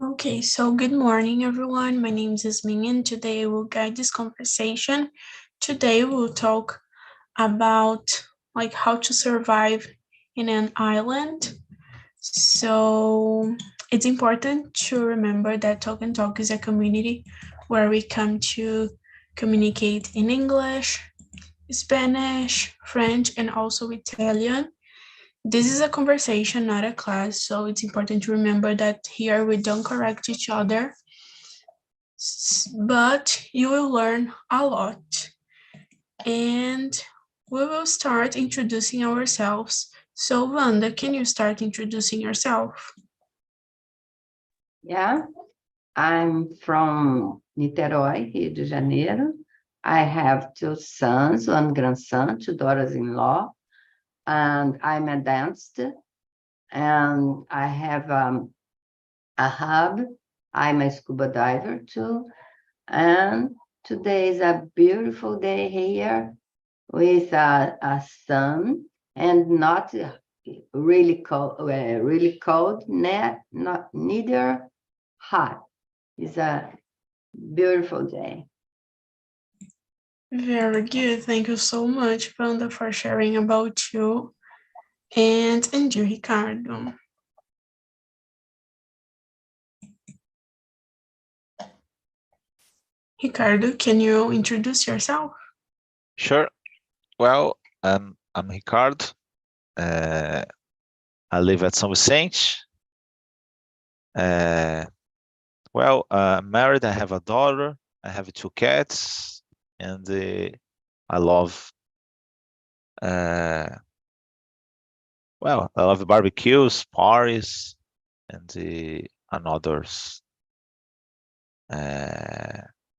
Okay, so good morning, everyone. My name is Yasmin, and today I will guide this conversation. Today we'll talk about like how to survive in an island. So it's important to remember that Talk and Talk is a community where we come to communicate in English, Spanish, French, and also Italian. This is a conversation, not a class, so it's important to remember that here we don't correct each other, but you will learn a lot. And we will start introducing ourselves. So, Wanda, can you start introducing yourself? Yeah, I'm from Niterói, Rio de Janeiro. I have two sons, one grandson, two daughters-in-law, and I'm a dancer, and I have a hub. I'm a scuba diver too, and today is a beautiful day here with a sun and not really cold, not neither hot. It's a beautiful day. Very good. Thank you so much, Wanda, for sharing about you. And you, Ricardo. Ricardo, can you introduce yourself? Sure. Well, I'm Ricardo. I live at São Vicente. I'm married. I have a daughter. I have two cats, and I love. I love barbecues, parties, and others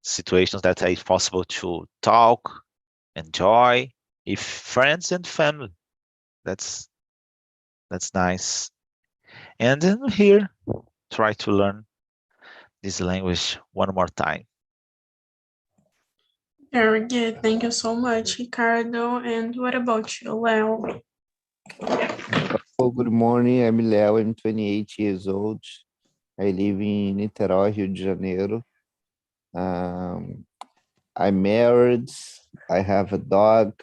situations that it's possible to talk, enjoy, with friends and family. That's nice. And then here, try to learn this language one more time. Very good. Thank you so much, Ricardo. And what about you, Leo? Oh, good morning. I'm Leo. I'm 28 years old. I live in Niterói, Rio de Janeiro. I'm married. I have a dog.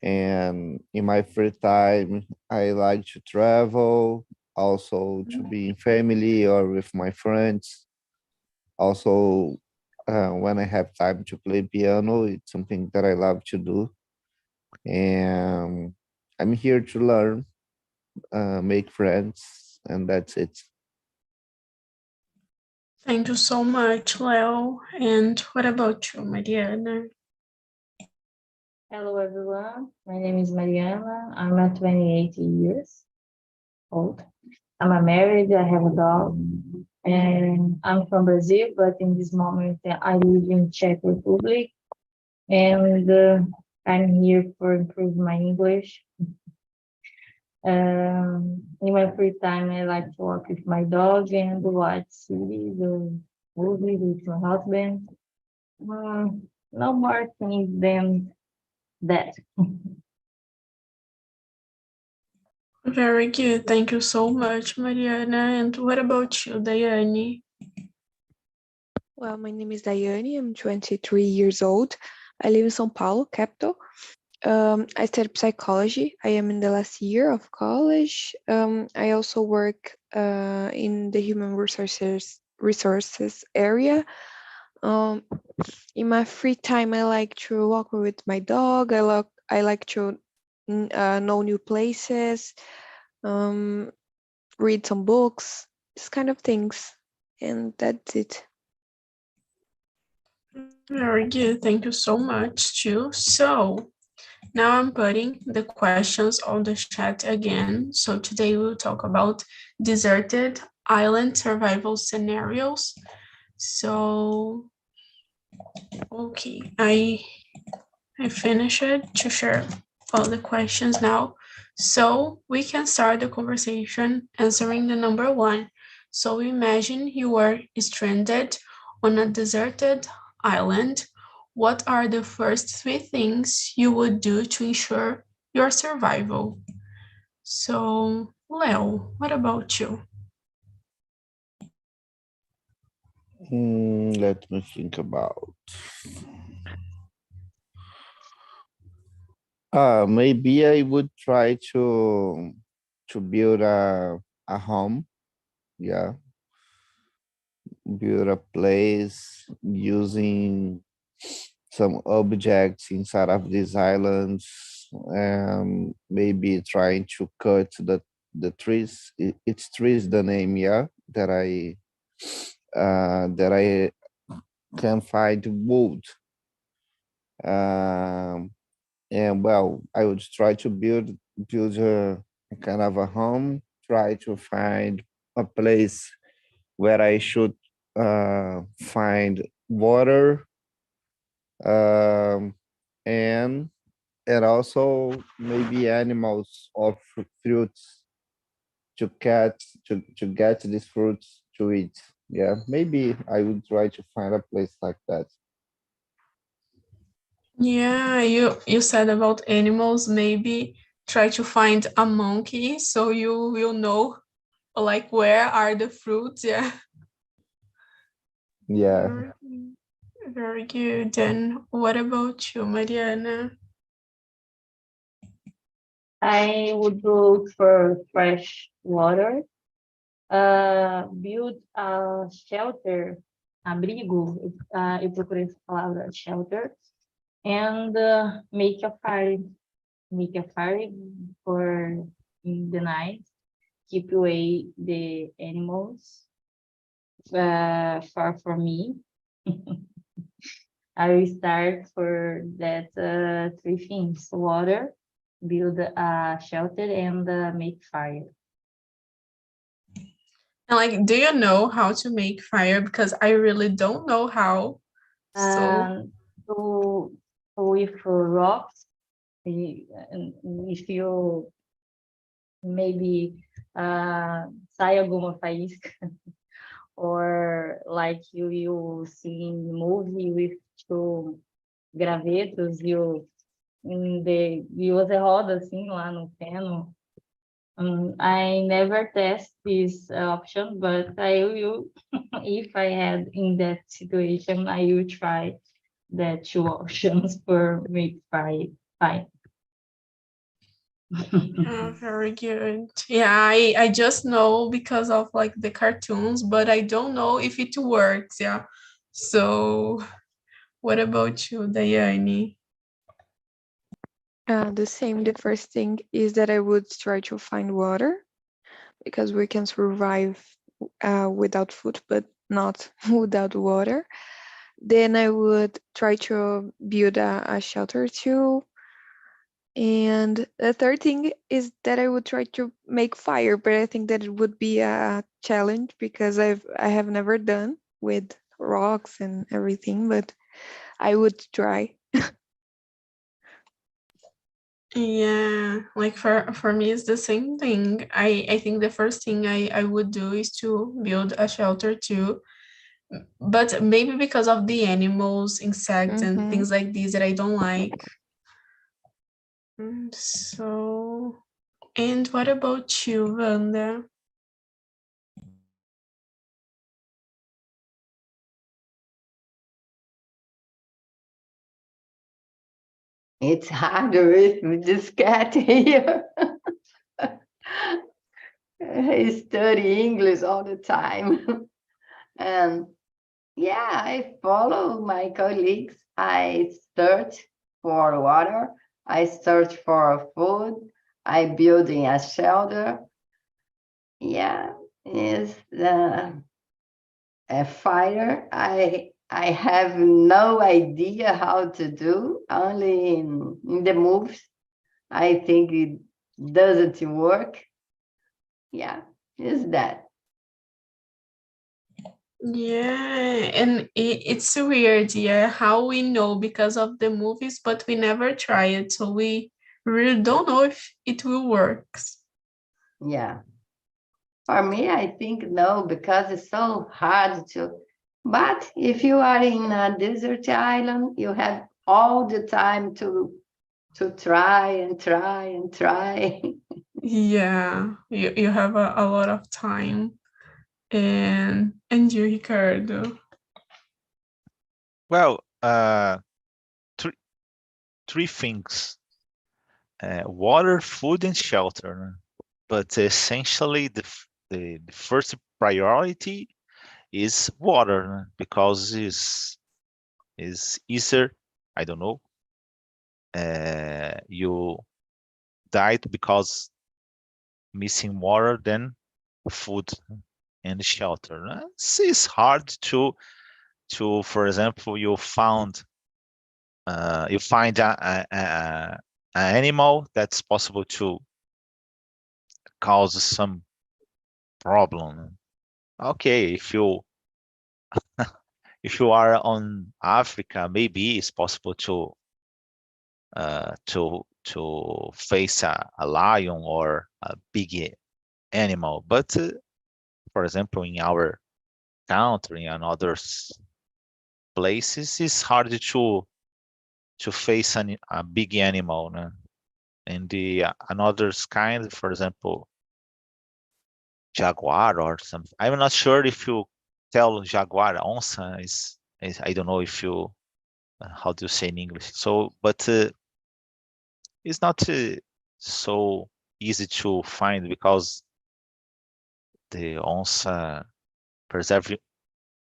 And in my free time, I like to travel, also to be in family or with my friends. Also, when I have time to play piano, it's something that I love to do. And I'm here to learn, make friends, and that's it. Thank you so much, Leo. And what about you, Mariana? Hello, everyone. My name is Mariana. I'm at 28 years old. I'm married. I have a dog. And I'm from Brazil, but in this moment I live in Czech Republic. And I'm here for improve my English. In my free time, I like to walk with my dog and watch series or movies with my husband. No more things than that. Very good. Thank you so much, Mariana. And what about you, Daiane? Well, my name is Daiane. I'm 23 years old. I live in São Paulo, capital. I studied psychology. I am in the last year of college. I also work in the human resources area. In my free time, I like to walk with my dog. I like to know new places, read some books, this kind of things, and that's it. Very good. Thank you so much, too. So now I'm putting the questions on the chat again. So today we'll talk about deserted island survival scenarios. So, okay, I finished to share all the questions now. So we can start the conversation answering the number 1. So imagine you are stranded on a deserted island. What are the first 3 things you would do to ensure your survival? So, Leo, what about you? Let me think about. Maybe I would try to build a home. Yeah, build a place using some objects inside of these islands. Maybe trying to cut the trees. It's trees the name, yeah, that I can find wood. And well, I would try to build a kind of a home. Try to find a place where I should find water, um, and also maybe animals or fruits to get these fruits to eat. Yeah, maybe I would try to find a place like that. Yeah, you said about animals, maybe try to find a monkey so you will know like where are the fruits. Yeah. Yeah. Very, very good. And what about you, Mariana? I would look for fresh water, build a shelter, abrigo, eu procurei essa palavra, shelter, and make a fire for in the night, keep away the animals far from me. I will start for that three things: water, build a shelter, and make fire. And like, do you know how to make fire? Because I really don't know how. So So with rocks, if you maybe sai alguma faísca, or like you see in the movie with two gravetos, you você roda assim lá no feno. I never test this option, but I will, if I had in that situation, I will try the two options for make fire. very good. Yeah, I just know because of like the cartoons, but I don't know if it works. Yeah. So what about you, Daiane? The same. The first thing is that I would try to find water because we can survive without food, but not without water. Then I would try to build a shelter too. And the third thing is that I would try to make fire, but I think that it would be a challenge because I have never done with rocks and everything, but I would try. Yeah, like for me it's the same thing. I think the first thing I would do is to build a shelter too. But maybe because of the animals, insects, and things like these that I don't like. So, and what about you, Wanda? It's harder with this cat here. He study English all the time. And yeah, I follow my colleagues. I search for water. I search for food. I building a shelter. Yeah, is a fire. I have no idea how to do. Only in the movies, I think it doesn't work. Yeah, is that. Yeah, and it's weird, yeah, how we know because of the movies, but we never try it, so we really don't know if it will work. Yeah. For me, I think no, because it's so hard to. But if you are in a desert island, you have all the time to try and try and try. Yeah, you have a lot of time. And you, Ricardo? Well, three things: water, food, and shelter. But essentially, the first priority is water because is easier. I don't know. You died because missing water than food and shelter. It's hard to, for example, you find an animal that's possible to cause some problem. Okay, if you are on Africa, maybe it's possible to face a lion or a big animal. But for example, in our country and other places, it's hard to face a big animal. No? And the another kind, for example, jaguar or something. I'm not sure if you tell jaguar, onça is I don't know if you how do you say in English. So, but it's not so easy to find because the onça preserve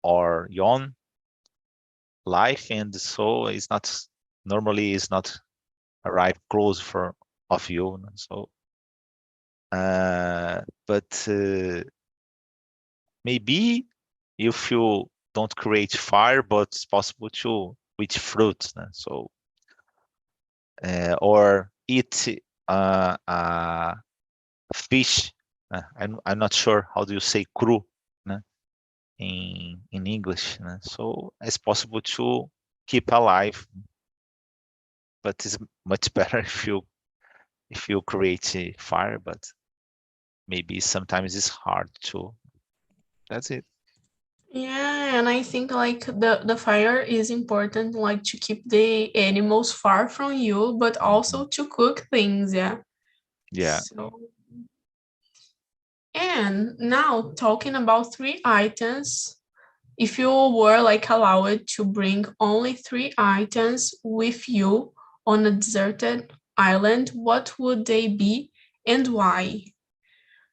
our young life, and so it's not normally it's not arrive close for of you. So, but maybe if you don't create fire, but it's possible to with fruit. So, or eat fish. I'm not sure how do you say cru in English. So it's possible to keep alive, but it's much better if you create a fire. But maybe sometimes it's hard to. That's it. Yeah, and I think like the fire is important, like to keep the animals far from you, but also to cook things, yeah. Yeah. So, and now talking about three items, if you were like allowed to bring only three items with you on a deserted island, what would they be and why?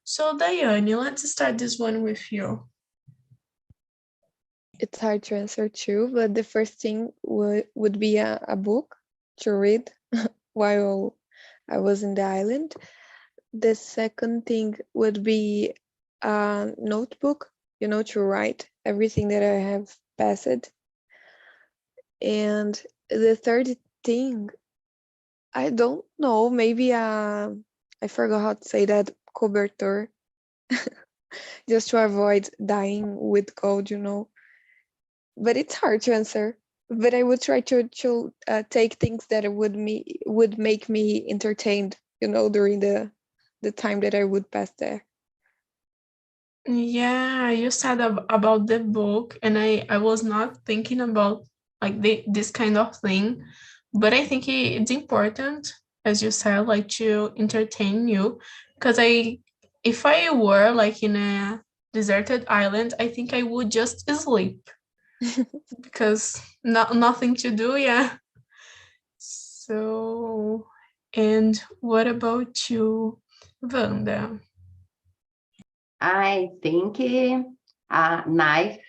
So, Daiane, let's start this one with you. It's hard to answer too, but the first thing would be a book to read while I was in the island. The second thing would be a notebook, to write everything that I have passed. And the third thing, I don't know, maybe I forgot how to say that, cobertor, just to avoid dying with cold. But it's hard to answer. But I would try to take things that would make me entertained, during the time that I would pass there. Yeah, you said about the book, and I was not thinking about like this kind of thing, but I think it's important, as you said, like to entertain you, because if I were like in a deserted island, I think I would just sleep because nothing to do, yeah. So, and what about you, Wanda? I think a knife,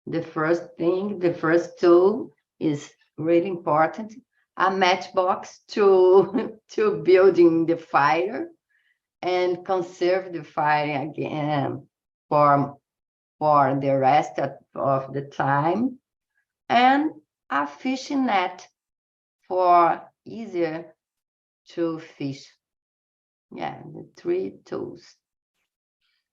the first thing, the first tool is really important. A matchbox to to building the fire and conserve the fire again for the rest of the time, and a fishing net for easier to fish. Yeah, the three tools.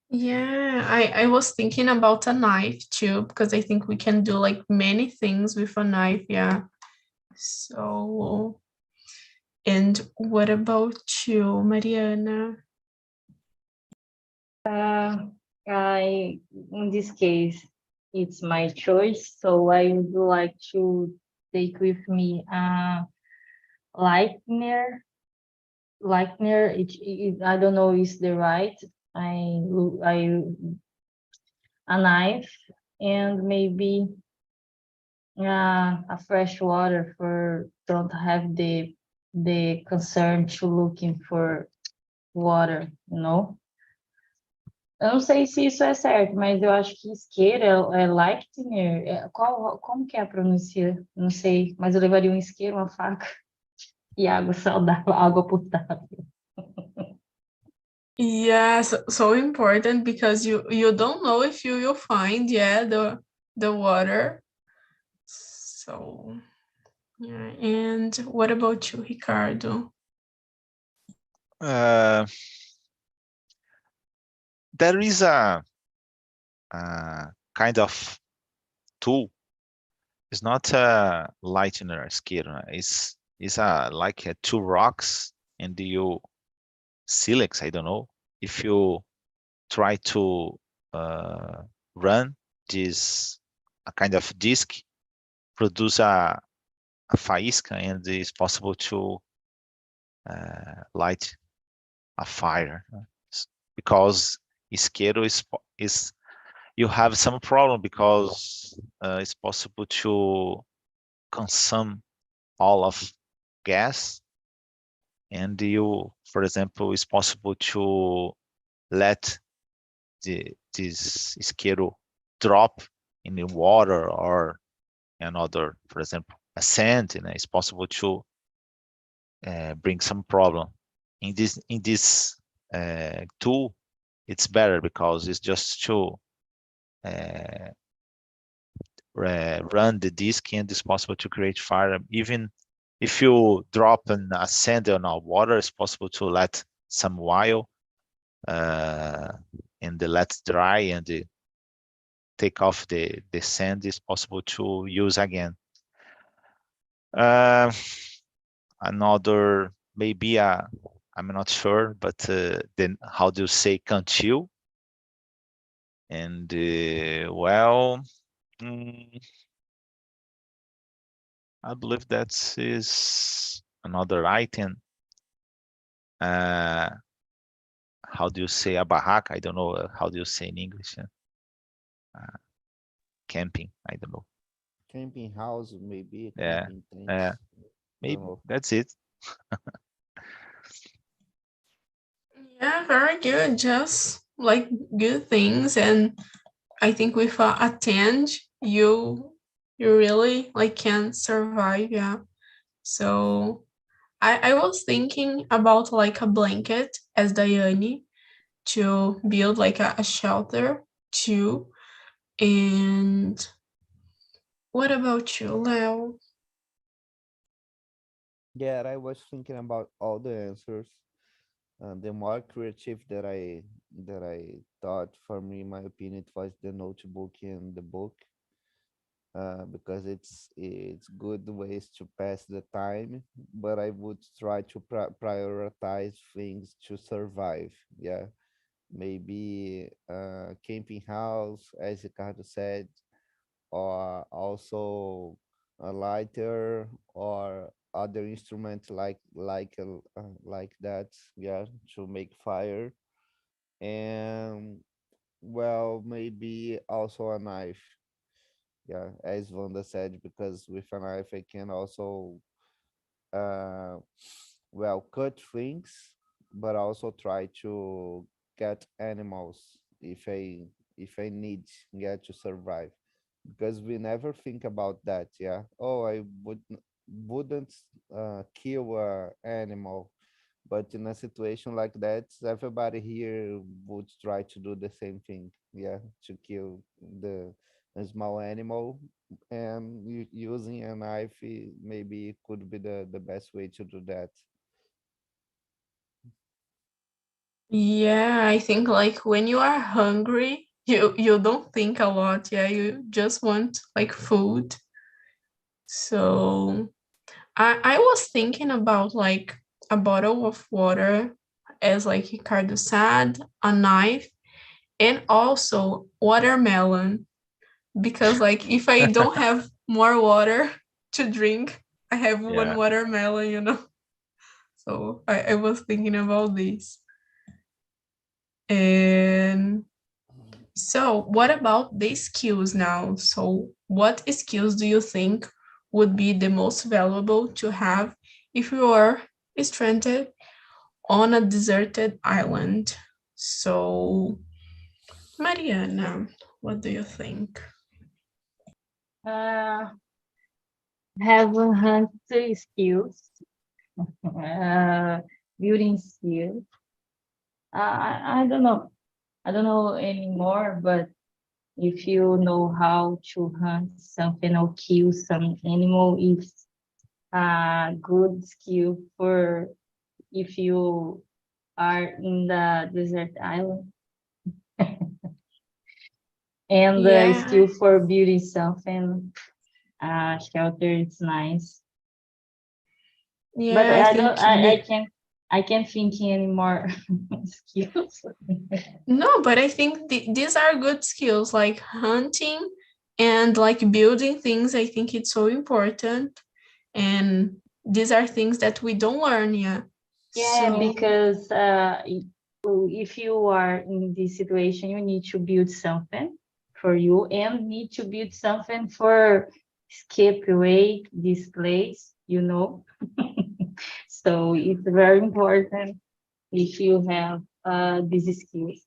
Yeah, I was thinking about a knife too, because I think we can do like many things with a knife, yeah. So, and what about you, Mariana? In this case, it's my choice. So I would like to take with me a lightner. Lightner, I don't know is the right. I a knife and maybe a fresh water for don't have the concern to looking for water, you know? Eu não sei se isso é certo, mas eu acho que isqueiro é Leitner. Como que é a pronúncia? Não sei, mas eu levaria um isqueiro, uma faca e água saudável, água potável. Yeah, so important because you don't know if you will find the water. So yeah, and what about you, Ricardo? There is a kind of tool. It's not a lightener scale. It's like two rocks, and you silex. I don't know if you try to run this a kind of disk, produce a faísca, and it's possible to light a fire. Because isqueiro is you have some problem because it's possible to consume all of gas, and you, for example, it's possible to let this isqueiro drop in the water or another, for example, a sand, and it's possible to bring some problem. In this tool, it's better because it's just to run the disk, and it's possible to create fire. Even if you drop a sand on a water, it's possible to let some while and let dry, and take off the sand. Is possible to use again. Another, maybe I'm not sure, but then how do you say cantil? And well, I believe that is another item. How do you say a barraca? I don't know. How do you say in English? Camping, I don't know. Camping house, maybe a Yeah, camping tent. maybe know. that's it. Yeah, very good. Just like good things, and I think with a tent, you really like can survive. Yeah. So I was thinking about like a blanket as Diane to build like a shelter too. And what about you, Leo? Yeah, I was thinking about all the answers. The more creative that I thought, for me, my opinion, it was the notebook and the book, because it's good ways to pass the time, but I would try to prioritize things to survive. Yeah, maybe camping house, as Ricardo said, or also a lighter or other instrument like that, yeah, to make fire. And well, maybe also a knife, yeah, as Wanda said, because with a knife I can also uh well, cut things, but also try to get animals if I need, yeah, to survive, because we never think about that. Yeah, oh, I wouldn't kill a animal, but in a situation like that, everybody here would try to do the same thing. Yeah, to kill the a small animal, and using a knife, maybe could be the best way to do that. Yeah, I think like when you are hungry, you don't think a lot. Yeah, you just want like food. So I was thinking about like a bottle of water, as like Ricardo said, a knife, and also watermelon. Because like if I don't have more water to drink, I have one Yeah. watermelon, you know. So I was thinking about this. And So, what about the skills now? So, what skills do you think would be the most valuable to have if you are stranded on a deserted island? So, Mariana, what do you think? Uh, have hunter skills, uh, building skills. I don't know. I don't know anymore, but if you know how to hunt something or kill some animal, it's a good skill for if you are in the desert island. And the Yeah, skill for building something, shelter is nice. But yeah, I I don't, think I can't think any more skills. no, but I think these are good skills like hunting and like building things. I think it's so important. And these are things that we don't learn yet. Yeah, So, because if you are in this situation, you need to build something for you and need to build something for escape away this place, you know. So it's very important if you have these skills.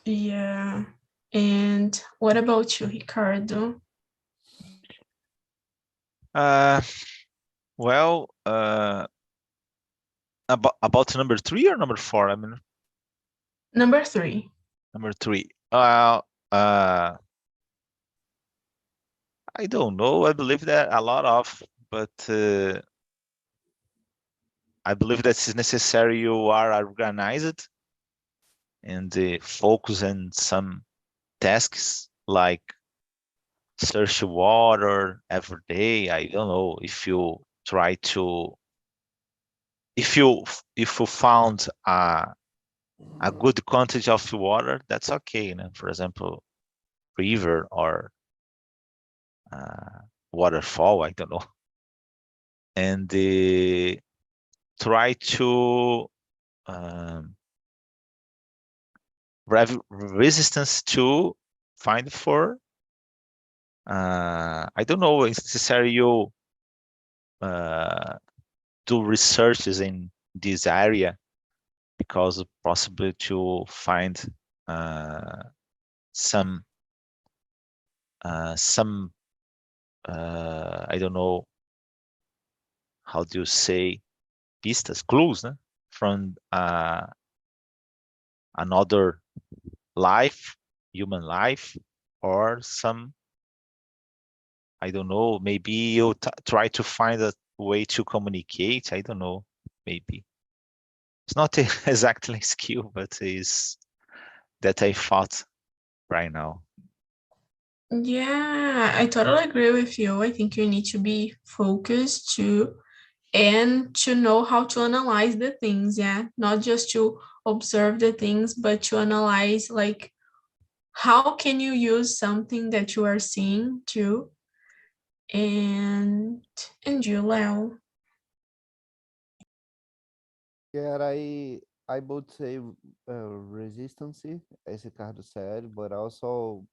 yeah. And what about you, Ricardo? Uh, well, about number 3 or number 4? I mean, Number 3. number 3. I don't know. I believe that a lot of, but I believe that it's necessary you are organized and focus on some tasks like search water every day. I don't know if you try to if you found a good quantity of water, that's okay. You know? For example, river or uh, waterfall. I don't know, and try to um, resistance to find for I don't know, it's necessary you uh, do researches in this area because possibly to find uh, some some I don't know how do you say pistas, clues, né? From another life, human life, or some I don't know. Maybe you try to find a way to communicate. I don't know. Maybe it's not exactly skill, but is that I thought right now. Yeah, I totally agree with you. I think you need to be focused too and to know how to analyze the things, yeah, not just to observe the things, but to analyze like how can you use something that you are seeing too. And you, Leo. Yeah, I would say resistance, as Ricardo said, but also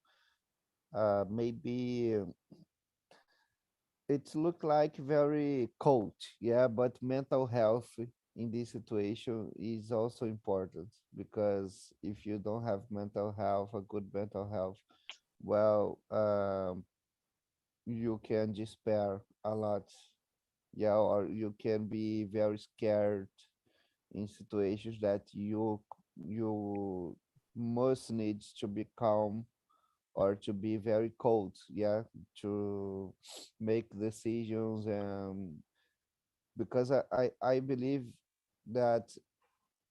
maybe it look like very cold, yeah, but mental health in this situation is also important because if you don't have mental health, a good mental health, well, you can despair a lot, yeah, or you can be very scared in situations that you must need to be calm or to be very cold, yeah, to make decisions. And because I believe that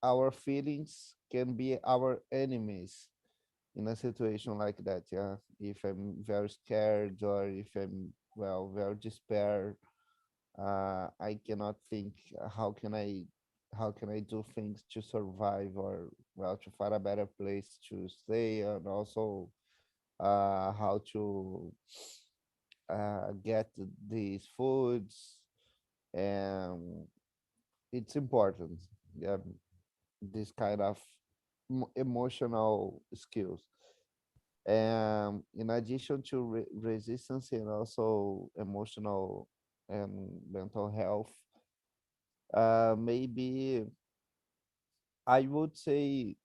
our feelings can be our enemies in a situation like that, yeah. If I'm very scared or if I'm, well, very despair, I cannot think how can I do things to survive or, well, to find a better place to stay, and also how to get these foods. And it's important, yeah, this kind of emotional skills. And in addition to resistance and also emotional and mental health, maybe I would say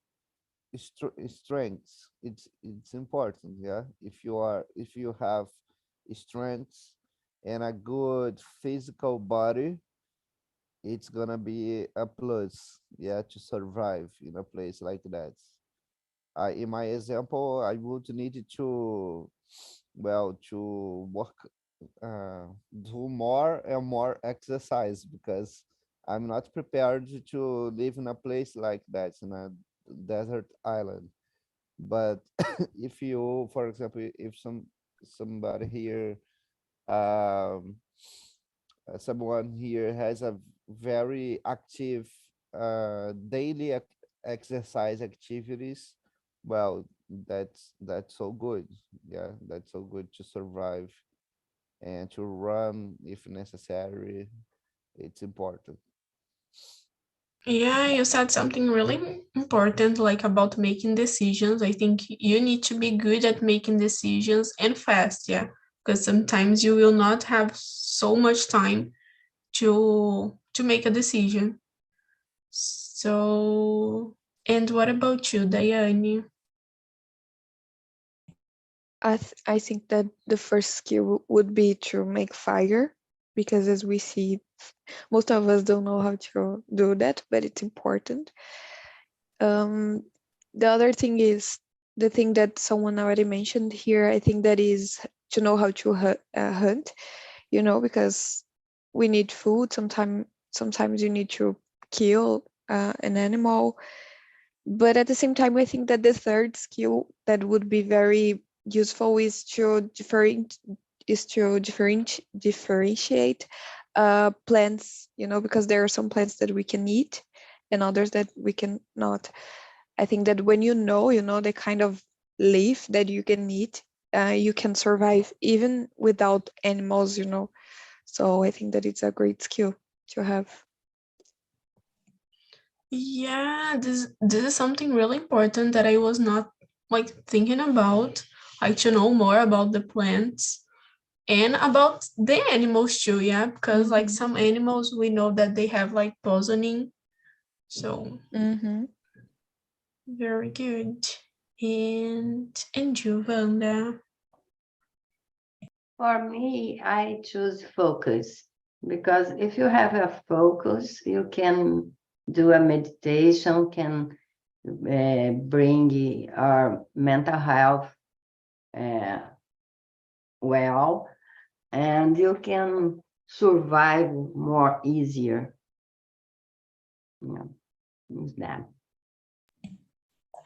strengths. It's important, yeah. If you have strengths and a good physical body, it's gonna be a plus, yeah, to survive in a place like that. In my example, I would need to, well, to work, do more and more exercise because I'm not prepared to live in a place like that, in a desert island. But if you, for example, if somebody here, um, someone here has a very active daily exercise activities, well, that's so good. Yeah, that's so good to survive and to run if necessary. It's important. Yeah, you said something really important, like about making decisions. I think you need to be good at making decisions and fast, yeah, because sometimes you will not have so much time to make a decision. So, and what about you, Daiane? I think that the first skill would be to make fire, because as we see, most of us don't know how to do that, but it's important. Um, the other thing is the thing that someone already mentioned here. I think that is to know how to hunt, because we need food. Sometimes you need to kill an animal. But at the same time, I think that the third skill that would be very useful is to differentiate plants, because there are some plants that we can eat and others that we cannot. I think that when you know the kind of leaf that you can eat, you can survive even without animals. So I think that it's a great skill to have. Yeah, this is something really important that I was not like thinking about, like to know more about the plants and about the animals too, yeah, because like Mhm. some animals we know that they have like poisoning. So Mm-hmm. very good. And you, Wanda? For me, I choose focus because if you have a focus, you can do a meditation, can bring our mental health uh, well, and you can survive more easier. Yeah, is that.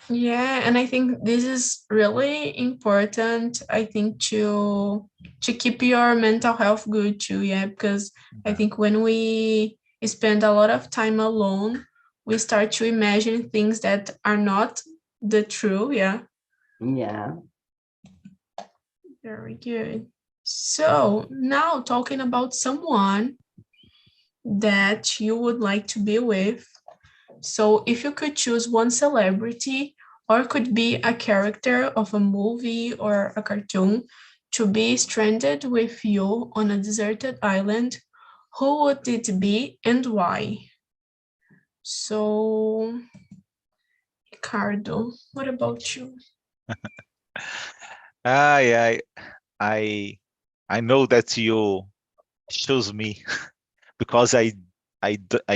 Yeah, and I think this is really important. I think to keep your mental health good too, yeah, because I think when we spend a lot of time alone, we start to imagine things that are not the true, yeah. Yeah. Very good. So now talking about someone that you would like to be with. So if you could choose one celebrity, or could be a character of a movie or a cartoon, to be stranded with you on a deserted island, who would it be and why? So, Ricardo, what about you? I I I know that you choose me because I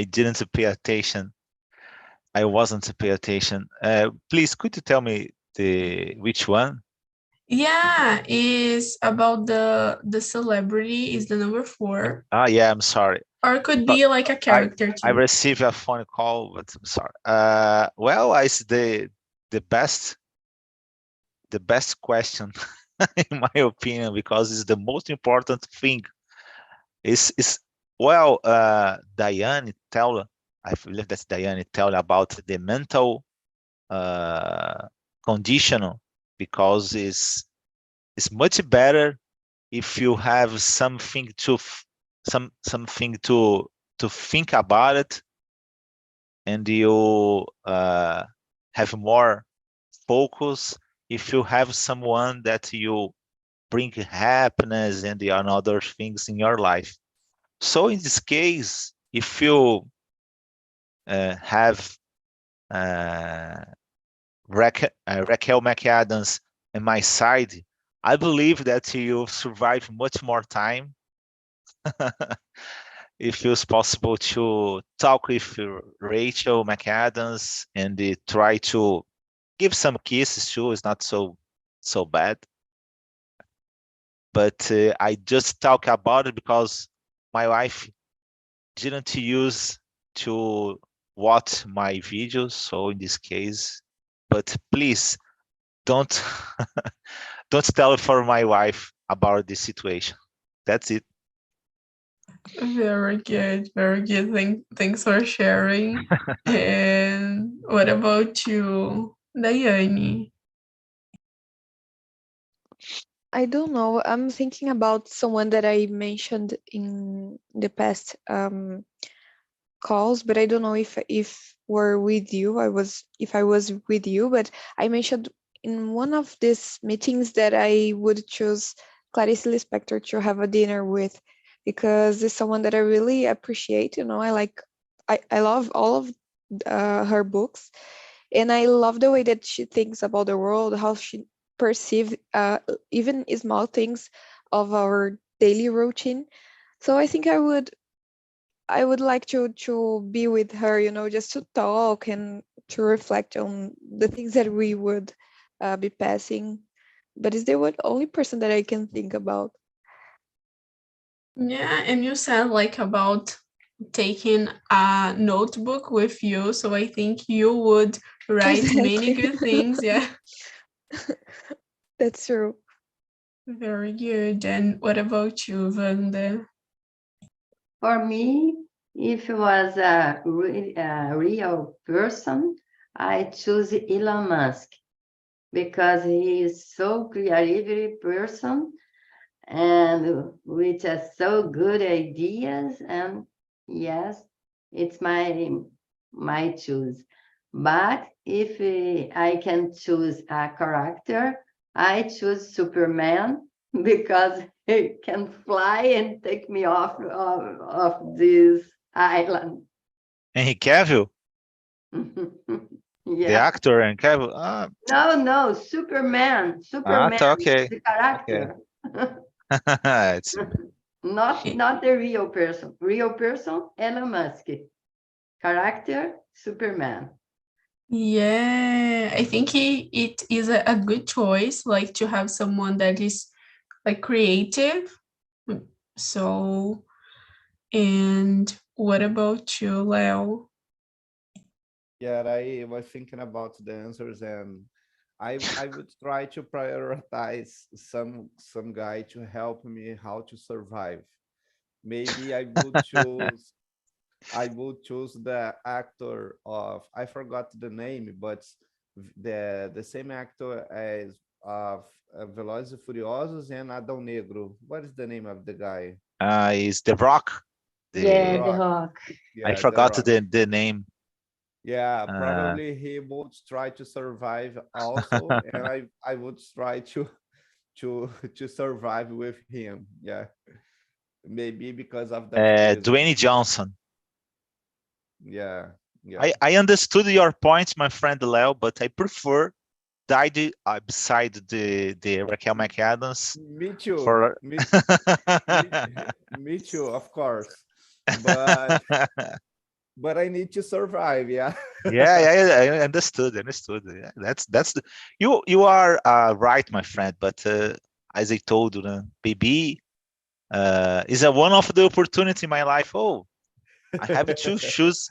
didn't pay attention. I wasn't pay attention. Please, could you tell me the which one? Yeah, is about the celebrity is the number 4, Yeah, I'm sorry. or could But be like a I character I too. received a phone call, but I'm sorry. Well, it's the best question in my opinion, because it's the most important thing. Is well, Diane tell, I believe that's Diane tell about the mental uh, condition, because it's much better if you have something something to think about it, and you have more focus, if you have someone that you bring happiness and the other things in your life. So in this case, if you have Raquel McAdams on my side, I believe that you survive much more time. If it's possible to talk with Rachel McAdams and try to give some kisses too, it's not so bad. But I just talk about it because my wife didn't use to watch my videos, so in this case, but please don't don't tell for my wife about this situation. That's it. Very good, very good. Thanks for sharing. And what about you, Daiane? I don't know. I'm thinking about someone that I mentioned in the past calls, but I don't know if we're with you. If I was with you, but I mentioned in one of these meetings that I would choose Clarice Lispector to have a dinner with, because it's someone that I really appreciate. I love all of her books, and I love the way that she thinks about the world, how she perceives even small things of our daily routine. So I think I would like to be with her, just to talk and to reflect on the things that we would be passing. But is the only person that I can think about? Yeah, and you said like about taking a notebook with you, so I think you would write many Exactly. good things. Yeah, That's true. very good. And what about you, Wanda? For me, if it was a real person, I choose Elon Musk because he is so creative person and with so good ideas. And yes, it's my choose. But if I can choose a character, I choose Superman because he can fly and take me off of this island. Henry Cavill, the Yeah. actor, and Cavill. No, Superman. Superman, Tá, okay. the Okay. character. It's Not the real person. Real person, Elon Musk. Character, Superman. Yeah, I think it is a good choice, like to have someone that is like creative. So, and what about you, Leo? Yeah, I was thinking about the answers, and I would try to prioritize some guy to help me how to survive. Maybe I would choose the actor of, I forgot the name, but the same actor as of Velozes e Furiosos and Adão Negro. What is the name of the guy? is The Rock. Yeah, The The Rock. Rock. I Yeah, The forgot Rock. the name. Yeah, Uh, probably he would try to survive also, and I would try to survive with him. Yeah, maybe because of that reason. Dwayne Johnson. Yeah, yeah. I understood your point, my friend Leo, but I prefer died beside the Raquel McAdams Me too. for. Me, me too, of course. But I need to survive. Yeah. Yeah, I understood. Yeah, that's you are right, my friend. But as I told you, baby, is a one of the opportunity in my life. Oh, I have to choose.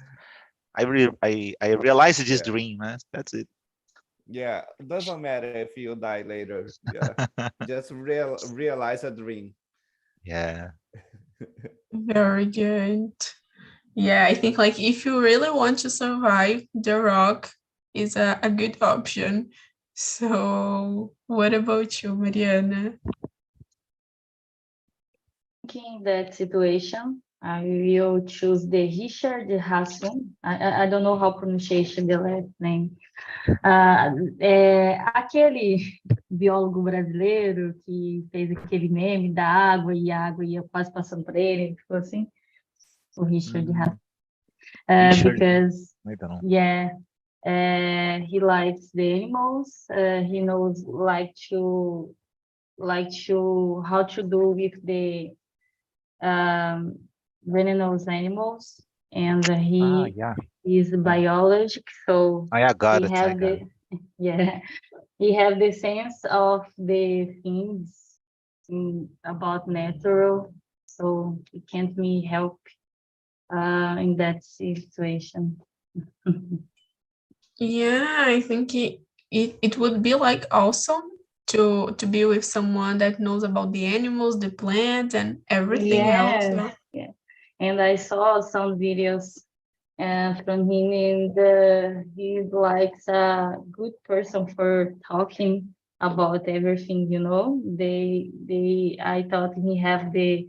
I realized this Yeah. dream. That's it. Yeah. Doesn't matter if you die later. Yeah. Just realize a dream. Yeah. Very good. Yeah, I think like if you really want to survive, The Rock is a good option. So, what about you, Mariana? Thinking that situation, I will choose the Richard Hasson. I don't know how pronunciation the last name. Aquele biólogo brasileiro que fez aquele meme da água e a água ia quase passando por ele, ficou assim, o Richard Hasson. Because, I don't know. yeah, he likes the animals. He knows how to do with the venomous animals, and he Yeah, is biologic, so I got he it. have the yeah, he have the sense of the things about natural, so he can't me help in that situation. Yeah, I think it would be like awesome to be with someone that knows about the animals, the plants, and everything else. Yes, So, yeah. And I saw some videos from him, and he's like a good person for talking about everything, you know. I thought he have the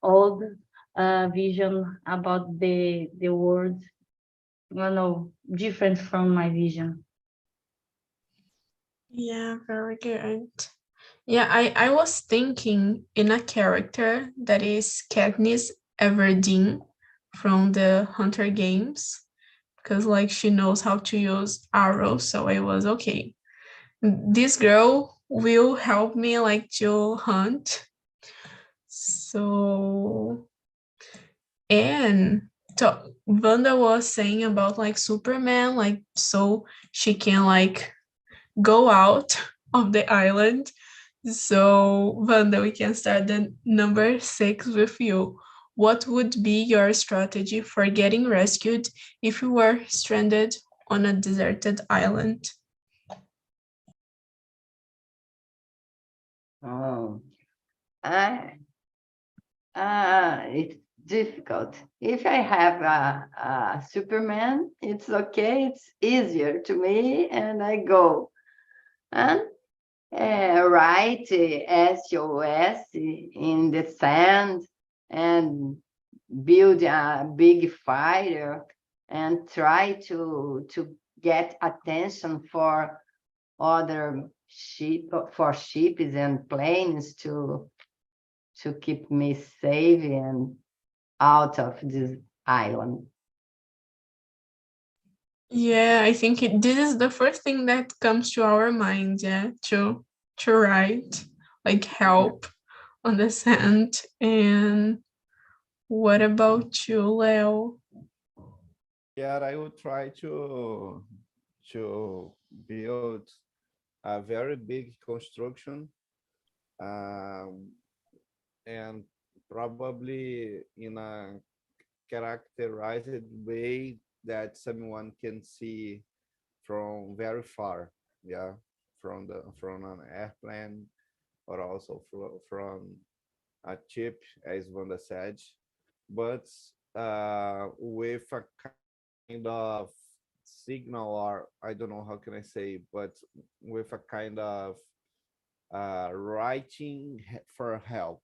old vision about the world, you know, different from my vision. yeah, very good. Yeah, I was thinking in a character that is Katniss Everdeen from the Hunter Games, because like she knows how to use arrows, so I was okay. This girl will help me like to hunt. So, and Wanda was saying about like Superman, like so she can like go out of the island. So, Wanda, we can start the number 6 with you. What would be your strategy for getting rescued if you were stranded on a deserted island? Oh, it's difficult. If I have a Superman, it's okay. It's easier to me, and I go and write SOS in the sand and build a big fire and try to get attention for other ships and planes to keep me safe and out of this island. Yeah, I think this is the first thing that comes to our mind, yeah, to write, like help on the sand. And what about you, Leo? Yeah, I will try to build a very big construction, um, and probably in a characterized way that someone can see from very far. Yeah, from an airplane, or also from a chip, as Wanda said, but with a kind of signal, or I don't know how can I say, but with a kind of writing for help,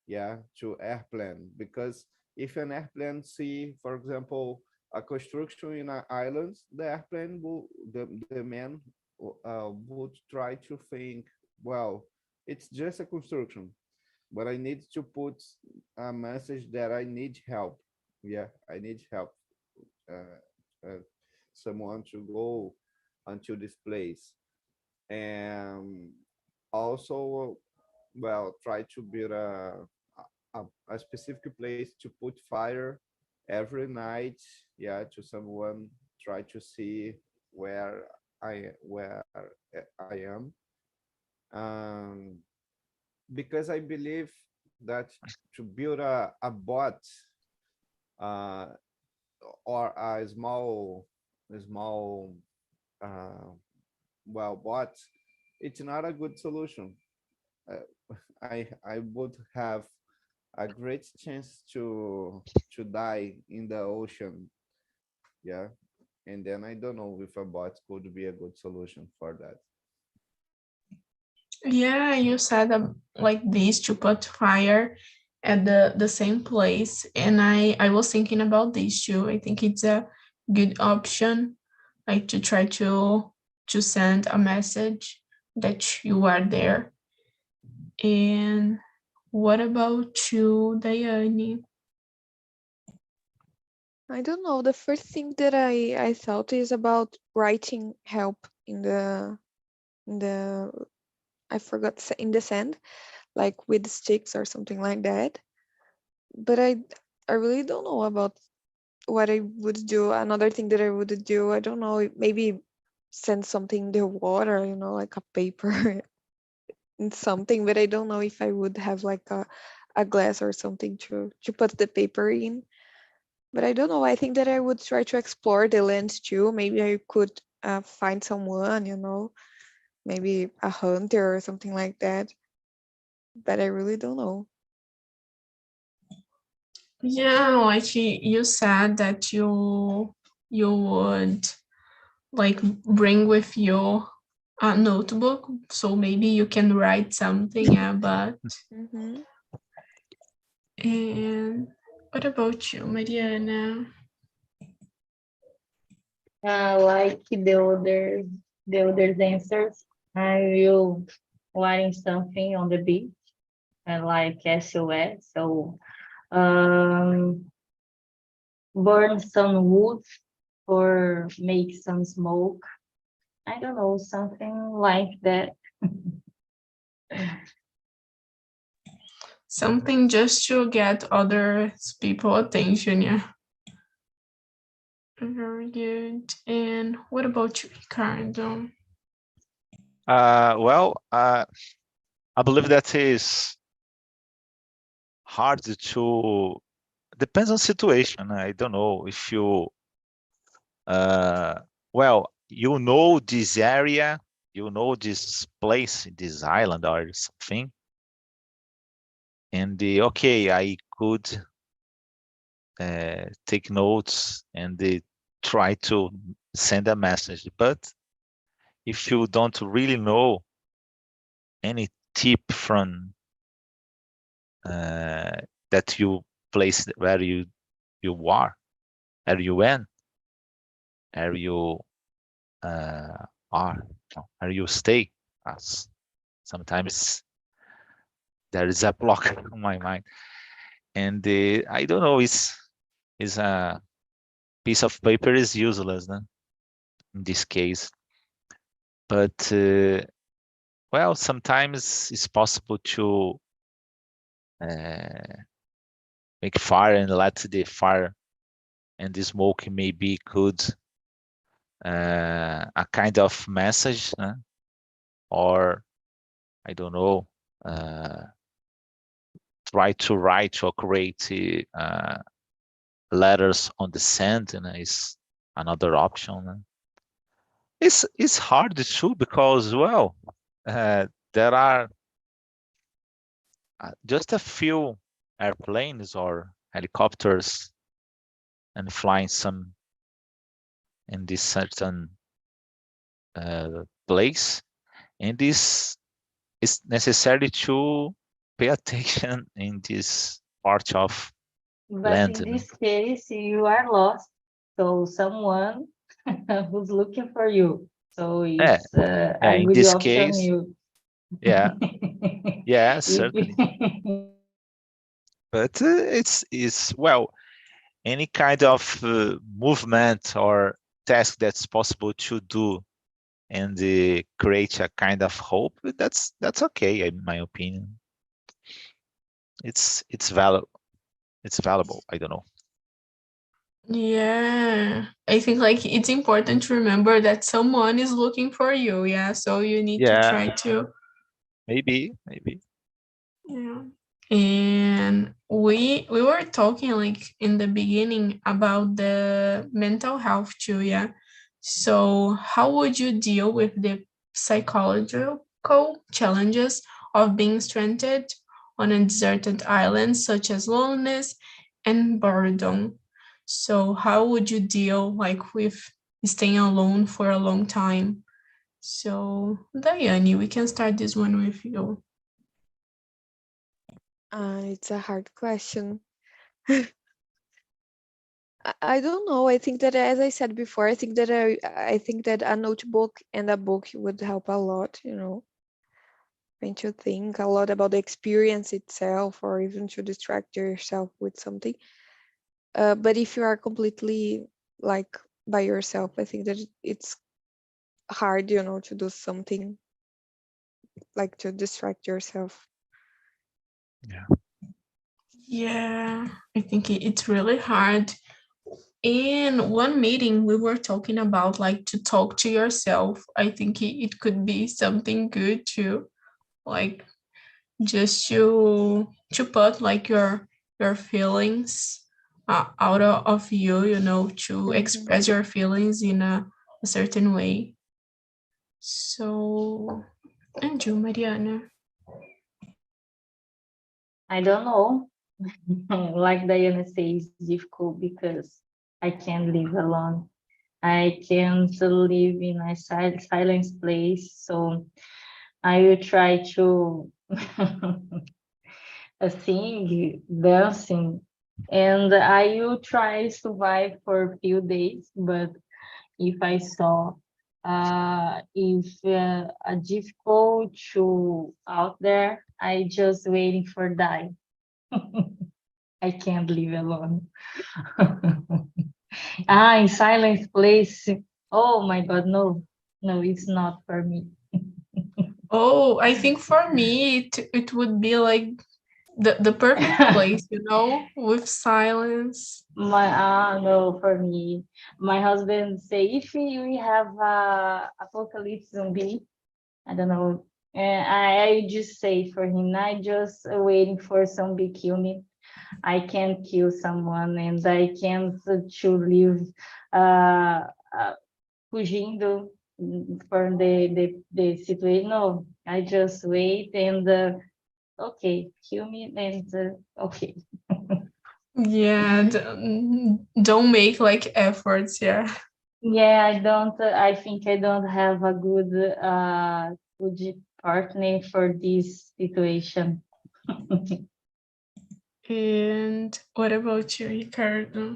yeah, to airplane. Because if an airplane see, for example, a construction in an island, the airplane will, the man would try to think, well, it's just a construction, but I need to put a message that I need help. Yeah, I need help. Someone to go unto this place, and also, well, try to build a specific place to put fire every night. Yeah, to someone try to see where I am. Um, because I believe that to build a bot, uh, or a small uh, well, bot, it's not a good solution. uh, I would have a great chance to die in the ocean. Yeah, and then I don't know if a bot could be a good solution for that. Yeah, you said like this to put fire at the same place. And I was thinking about this too. I think it's a good option, like to try to send a message that you are there. And what about you, Daiane? I don't know. The first thing that I thought is about writing help in the I forgot in the sand, like with sticks or something like that. But I really don't know about what I would do. Another thing that I would do, I don't know, maybe send something in the water, like a paper and something, but I don't know if I would have like a glass or something to put the paper in. But I don't know. I think that I would try to explore the land too. Maybe I could find someone, maybe a hunter or something like that. But I really don't know. Yeah, like you said that you would like bring with you a notebook, so maybe you can write something about. Mm-hmm. And what about you, Mariana? Like the other answers, I will writing something on the beach, like SOS. So burn some wood or make some smoke. I don't know, something like that. Something just to get other people attention, yeah. Very good. And what about you, Ricardo? Well, I believe that is hard to, depends on situation. I don't know if you, well, you know this area, you know this place, this island or something, and okay, I could take notes and try to send a message. But if you don't really know any tip from that you place where you are, where you went, where you are, where you stay, as sometimes there is a block on my mind, and I don't know, is a piece of paper is useless, no? In this case. But well, sometimes it's possible to make fire and let the fire and the smoke maybe could a kind of message, or I don't know, try to write or create letters on the sand, and is another option. It's hard too because, well, there are just a few airplanes or helicopters and flying some in this certain place, and this is necessary to pay attention in this part of But land. in this case, you are lost. So someone who's looking for you. So Yeah, it's yeah, a in good this option. case, You. yeah, yeah, certainly. If But it's well, any kind of movement or task that's possible to do and create a kind of hope, that's okay in my opinion. It's valuable. It's valuable. I don't know. Yeah, I think like it's important to remember that someone is looking for you. Yeah, so you need to Yeah, try to. maybe. Yeah. And we were talking like in the beginning about the mental health too, yeah. So how would you deal with the psychological challenges of being stranded on a deserted island, such as loneliness and boredom? So how would you deal like with staying alone for a long time? So Diane, we can start this one with you. It's a hard question. I don't know. I think that, as I said before, I think that a notebook and a book would help a lot, when to think a lot about the experience itself, or even to distract yourself with something. But if you are completely like by yourself, I think that it's hard, to do something like to distract yourself. Yeah, I think it's really hard. In one meeting, we were talking about like to talk to yourself. I think it could be something good to like just to put like your feelings out of you, to Mhm. express your feelings in a certain way. So, and you, Mariana? I don't know. Like Diana says, difficult because I can't live alone. I can't live in a silent place. So I will try to sing, dancing, and I will try survive for a few days. But if I saw if a difficult to out there, I just waiting for die. I can't live alone. In silent place. Oh my God, no, no, it's not for me. Oh, I think for me it would be like the perfect place, with silence. No, for me. My husband say if we have apocalypse zombie, I don't know. I just say for him, I just waiting for zombie kill me. I can't kill someone and I can't to live uh, fugindo from the situation. No, I just wait and okay, kill me and okay. Yeah, don't make like efforts. Yeah. Yeah, I don't. I think I don't have a good partner for this situation. And what about you, Ricardo?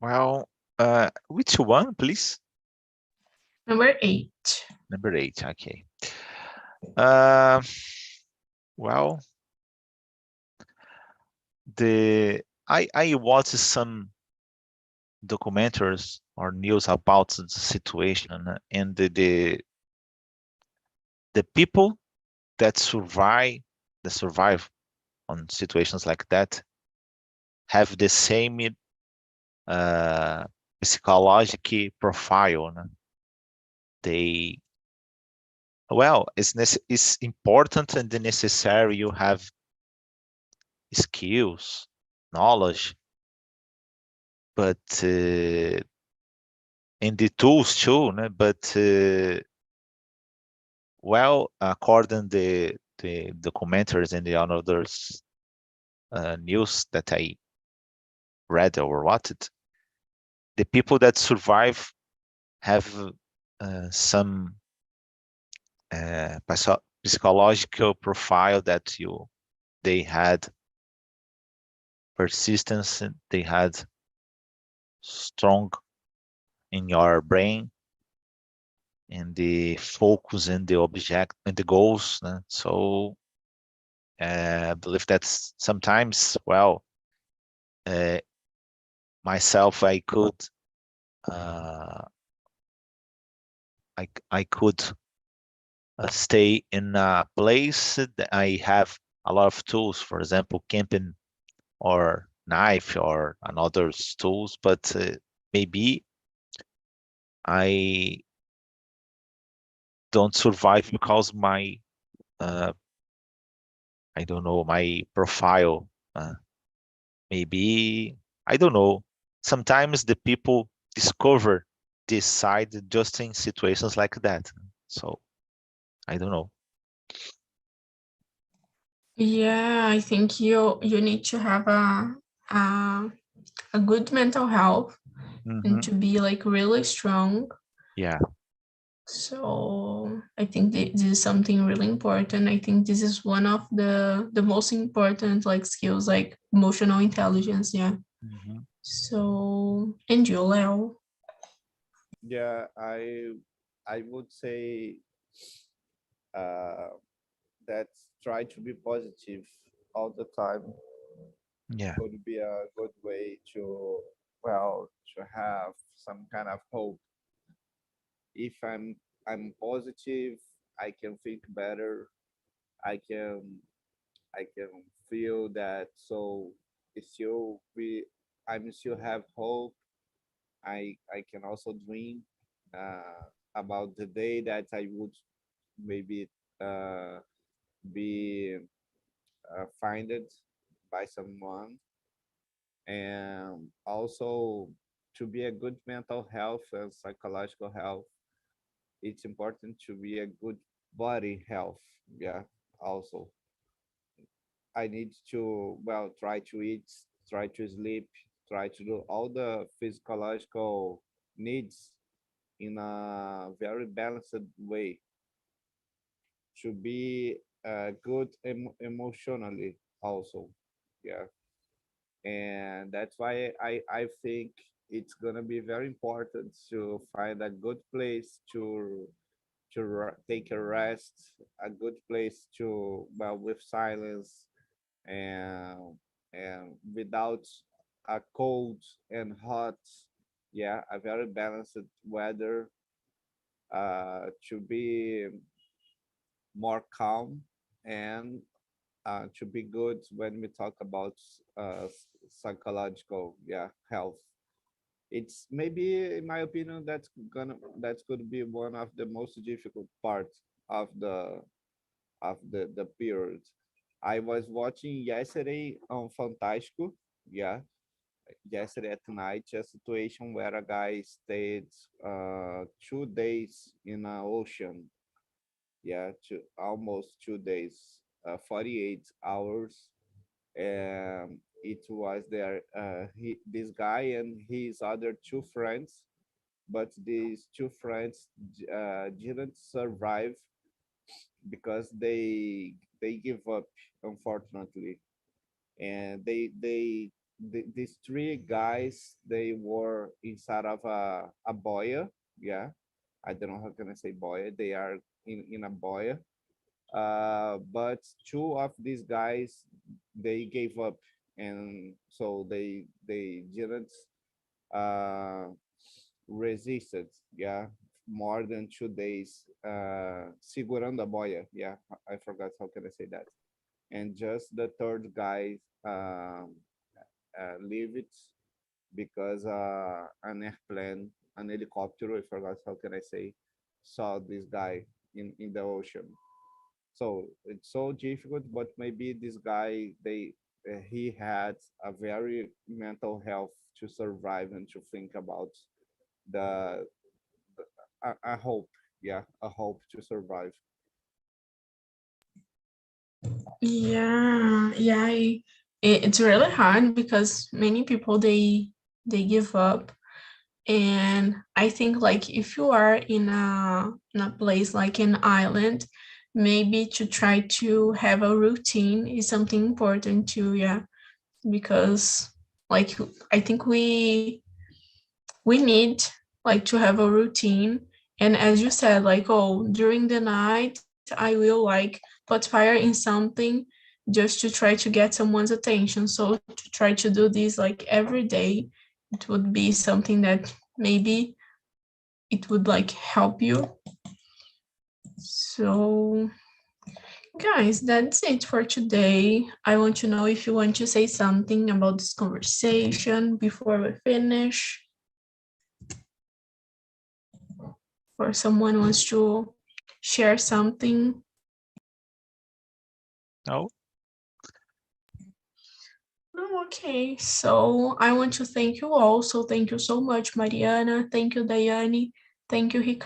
Well, which one, please? Number 8. Number 8. Okay. Uh, well, I watched some documentaries or news about the situation, and the people that survive on situations like that have the same psychological profile. Né? They it's important and necessary you have skills, knowledge, but and the tools too. Né? But according the documentaries and the others news that I read or watched, the people that survive have some psychological profile that they had persistence, they had strong in your brain and the focus and the object and the goals. Né? So I believe that sometimes, myself, uh, I could stay in a place that I have a lot of tools, for example, camping or knife or another tools, but maybe I don't survive because my I don't know my profile. Maybe I don't know. Sometimes the people discover this side just in situations like that. So I don't know. Yeah, I think you need to have a a good mental health and Hmm. to be like really strong. Yeah. So I think this is something really important. I think this is one of the most important like skills, like emotional intelligence. Yeah. Mhm. So, and you, Leo? Yeah, I would say uh, that try to be positive all the time Yeah. would be a good way to, well, to have some kind of hope. If I'm positive, I can think better. I can I can feel that, so it's still we I'm still have hope. I can also dream about the day that I would maybe uh, be finded by someone, and also to be a good mental health and psychological health. It's important to be a good body health. Yeah, also I need to, well, try to eat, try to sleep, try to do all the physiological needs in a very balanced way, to be good emotionally also. Yeah, and that's why I think it's gonna be very important to find a good place to take a rest, a good place to, well, with silence, and without a cold and hot. Yeah, a very balanced weather, to be more calm, and to be good when we talk about psychological, yeah, health. It's maybe, in my opinion, that's going to be one of the most difficult parts of the period. I was watching yesterday on Fantástico, yeah, yesterday at night, a situation where a guy stayed 2 days in an ocean, yeah, almost 2 days, 48 hours. It was there, this guy and his other two friends, but these two friends didn't survive because they give up, unfortunately. And these three guys, they were inside of a boya. Yeah, I don't know how can I say boya. They are in a boya, but two of these guys, they gave up, and so they didn't uh resisted, yeah, more than 2 days, segurando a boia. Yeah, I forgot how can I say that. And just the third guy leave it because an airplane, an helicopter, I forgot how can I say, saw this guy in the ocean. So it's so difficult, but maybe this guy, he had a very mental health to survive and to think about the a hope, yeah, a hope to survive. Yeah, yeah. It's really hard because many people they give up, and I think like if you are in a place like an island, maybe to try to have a routine is something important too. Yeah, because like I think we need like to have a routine, and as you said, like, oh, during the night I will like put fire in something just to try to get someone's attention. So to try to do this like every day, it would be something that maybe it would like help you. So guys, that's it for today. I want to know if you want to say something about this conversation before we finish, or someone wants to share something. Oh, Oh, okay, so I want to thank you all. So thank you so much, Mariana. Thank you, Daiane. Thank you, Ricardo.